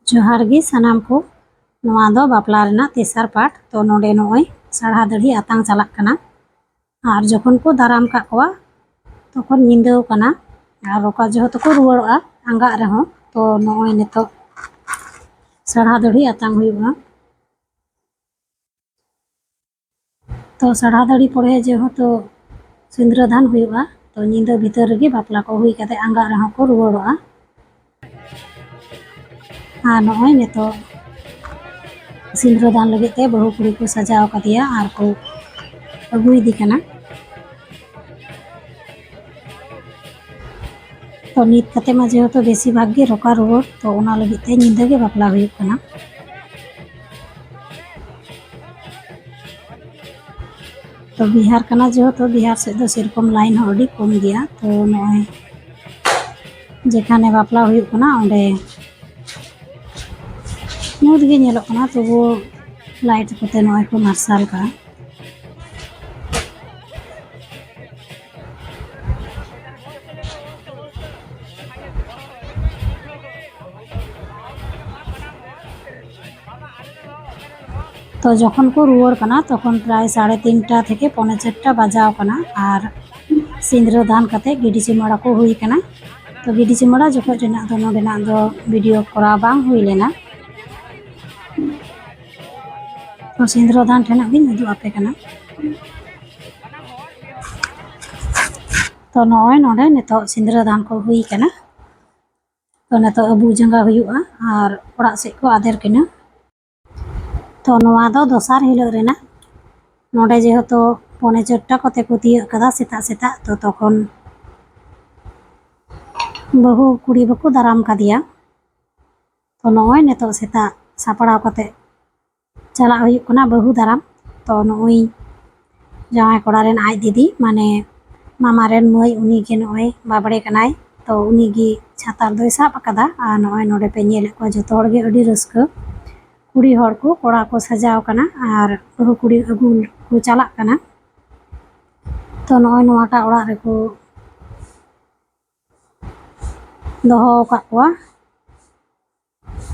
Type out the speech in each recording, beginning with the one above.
जोहार गे सानाम को नोआ दो बापला रेना तेसार पाठ तो नोडे नोय साढ़ा दड़ी आतांग चालाक कना और जखन को दाराम का कोआ तखन निंदो कना और ओका जेहेतु को रुवाड़ोआ आंगा रेहो तो नोय नितो साढ़ा दड़ी आतांग हुयुगा। तो साढ़ा दड़ी पड़े जेहेतु सिंद्रदान हुयुगा तो निंदा भीतर रेगे बापला को हुई कते आंगा रेहो को रुवाड़ोआ और नोय नितो सिंद्रदान लगे बहु कुड़ी को सजाव कदिया और को अगुई कना। तो नित कते मा जेहेतु बेसी भाग गे रोका रुवाड़ तो ओना लगे ते निंदा गे बापला हुयुग कना। तो बिहार कना जेहेतु बिहार से दो सेरकम लाइन हो अड़ी कम गया तो नोय जेखाने बापला हुयुग कना ओंडे ᱧᱩᱛ गे ᱧᱮᱞᱚᱜ कना तबु लाइट कोते नोय को मार्शल का। तो जखन को रुवाड़ कना तखन प्राय 3:30 থেকে 4:45 बाजाव कना और सिंद्रदान कते गिडी चिमाड़ा को हुई कना। तो गिडी चिमाड़ा जखन रेना दो नोडेना दो वीडियो करा बांग हुई लेना तो सिंद्रदान ठेना गिन उदु आपे कना। तो नोय नोडे नितो सिंद्रदान को हुई कना तो नितो अबू जंगा हुयुआ और ओड़ा से को आदेर किना। तो नोआ दो दोसार हिलो रेना नोडे जेहेतु 4:45 कते को तिया कदा सेता सेता तो तखन बहु कुड़ी बको दाराम कदिया। तो नोय नितो सेता सापड़ा कते चला हुयुग कना बहु दाराम। तो नोय जावाई कोड़ा रेन आज दीदी माने मामा रेन मई उनी गे नोय बाबड़े कनाय तो उनी गे छातार दोय साब अकादा और नोय नोडे पे नेले को जतो हर गे अडी रस्का कुड़ी हर को कोड़ा को सजाव कना और बहु कुड़ी अगु को चलाक कना। तो नोय नोआटा ओड़ा रे को दोहो का कोआ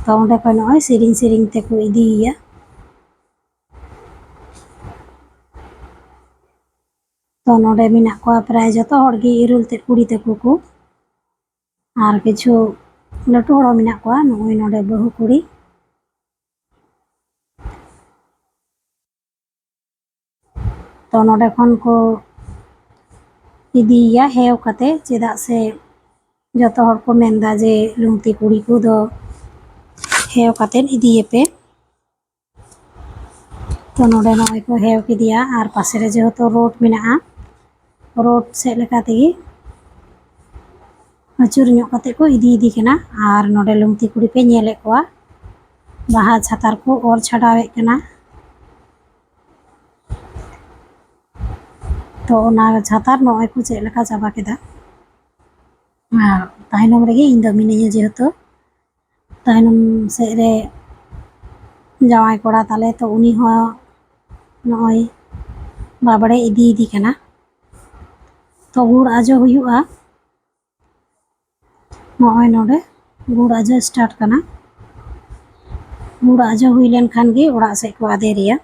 तो ओंडे को नोय सिरिंग सिरिंग ते को इदीया। तो नोडे मिना को प्राय जतो हर गे इरुल ते कुड़ी ते को और किछु लटू हड़ मिना को नोय नोडे बहु कुड़ी तो नोडे खन को इदीया हेव कते चेदा से जतो हर को मेंदा जे लुंगती कुड़ी को दो हेव कते इदीये पे। तो नोडे नोय को हेव किदिया और पासे रे जेहेतु रोड मिना रोड से लेका तेगी अचुर ᱧᱚᱜ कते को इदी कना और नोडे लुंगती कुड़ी पे नेले कोआ बाहा छातार को और छाड़ावे कना। तो ओना छातार नोय को चे लेका चाबा केदा और ताइनम रेगे इन दो मिनिया जेहेतु ताइनम से रे जावाई कोड़ा ताले तो उनी हो नोय बाबड़े इदी कना। तो गुड़ आजो हुयुआ नोय नोडे गुड़ आजो स्टार्ट कना। गुड़ आजो हुई लेन खान गे ओड़ा से को आदेरिया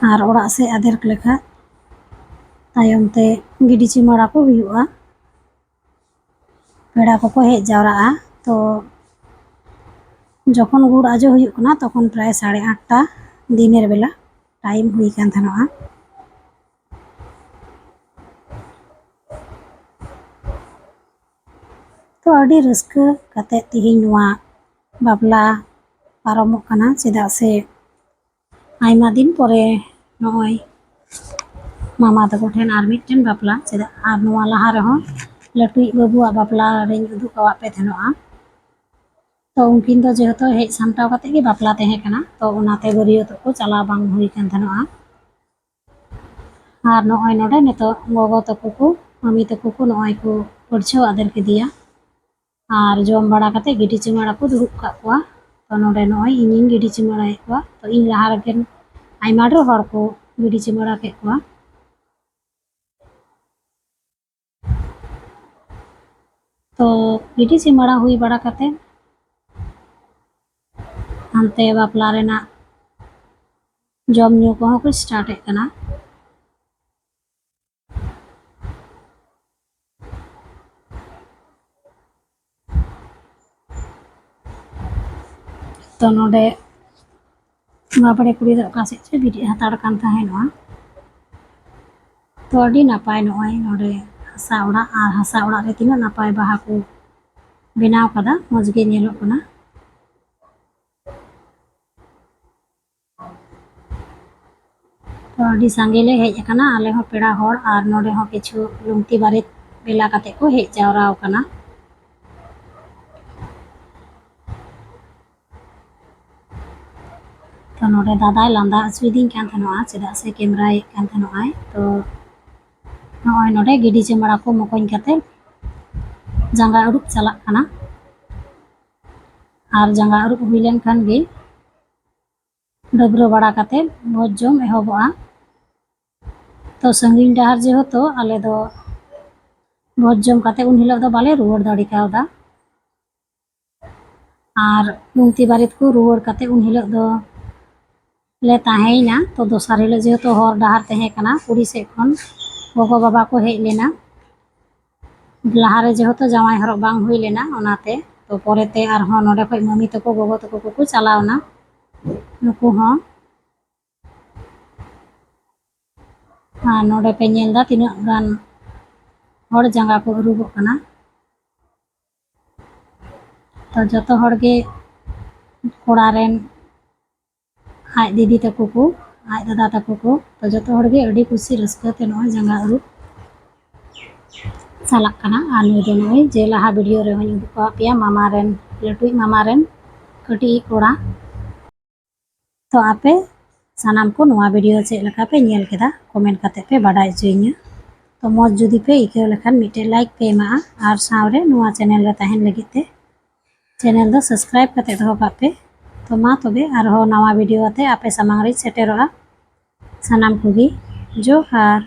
और ओड़ा से आदेर लेखा तायम ते गिडी चिमाड़ा को हुयुआ पेड़ा को हेज जावराआ। तो जखन गुड़ आजो हुयुग कना तखन प्राय 8:30 दिनेर बेला टाइम हुई कान थानोआ। तो अड़ी रस्का कते तिहिन नोआ बापला पारमोग कना चेदा से आयमा दिन परे नोय मामा तको ठेन आर मिटन बापला चेदा आर नोआ लहा रहो लटुई बाबुआ बापला रेन उदु कवा पे थेनोआ। तो उनकिन दो जेहेतु हेज सामटाव कते गे बापला तहे कना तो ओनाते बरियत को चला बांग हुई कान थेनोआ। और नोय नोडे नितो गोगो तको को मम्मी तको को नोय को परछो आदर केदिया और जम बड़ा कते गिडी चिमाड़ा को दुरुब का कोआ। तो नोडे नोय इनिन गिडी चिमाड़ा कोआ तो इन लहा रगेन आइमा ढेर हर को गिडी चिमाड़ा के कोआ। तो गिडी चिमाड़ा हुई बड़ा कते ᱦᱟᱱᱛᱮ ᱵᱟᱯᱞᱟ ᱨᱮᱱᱟᱜ ᱡᱚᱢ ᱧᱩ ᱠᱚᱦᱚᱸ ᱠᱚ ᱥᱴᱟᱨᱴᱮᱫ ᱠᱟᱱᱟ। तो नोडे बाबड़े कुड़ी दो का से चे बिदि हताड़ कान ताहेनवा। तो अडी नापाय नोय नोडे हसा ओड़ा आर हसा ओड़ा रे तिना नापाय बाहा को बेनाव कदा मज गे नेलोग कना। तो अडी सांगे ले हेज कना आले हो पेड़ा होड़ आर नोडे हो किछु लुंगती बारित बेला काते को हेज जावराव कना। तो नोडे दादाय लांदा सुइदिंग कान थानोआ चेदा से कैमराय कान थानोआय। तो नोय नोडे गिडी चमड़ा को मकोኝ काते जांगा अरुप चलाक कना आर जांगा अरुप हुई लेन खान गे डबरो बड़ा काते भोज जम एहबोआ। तो संगीन डहार जेहेतु आले दो भोज जम काते उन हिलोग दो बाले रुवाड़ दाड़ी कावदा आर लुंगती बारित को रुवाड़ काते उन हिलोग दो ले ताहेइना। तो दोसार हिलोग जेहेतु हर डहार तहे कना कुड़ी से खन गोगो बाबा को हेज लेना लाहारे जेहेतु जावाई हरक बांग हुई लेना ओनाते। तो पोरेते आरहों नोडे खय मम्मी तको गोगो तको को चलावना नुकु हों नोडे पे नेलदा तिना गान हर जांगा को अरुबोग कना। तो जतो हर गे कोड़ा रेन आज दीदी तको को आज दादा तको को तो जतो हर गे अडी खुशी रस्का ते नोय जांगा अरुब चलाक कना। आ नुई दो नोय जे लाहा वीडियो रे होኝ उदुग का पेया मामा रेन लटुई मामा रेन कटी कोड़ा। तो आपे सानाम को नोआ वीडियो चेक लका पे नेल केदा कमेंट काते पे बाडाय होचोइᱧा। तो मौज जुदी पे इकाव लेखान मिटे लाइक पे एमा आर सावरे नोआ चैनल रे ताहेन लगित ते चैनल दो सब्सक्राइब काते दोहो काग पे। तो मा तबे आरहो नवा वीडियो आते आपे सामांग रे सेटेरोआ सानाम कोगी जोहार।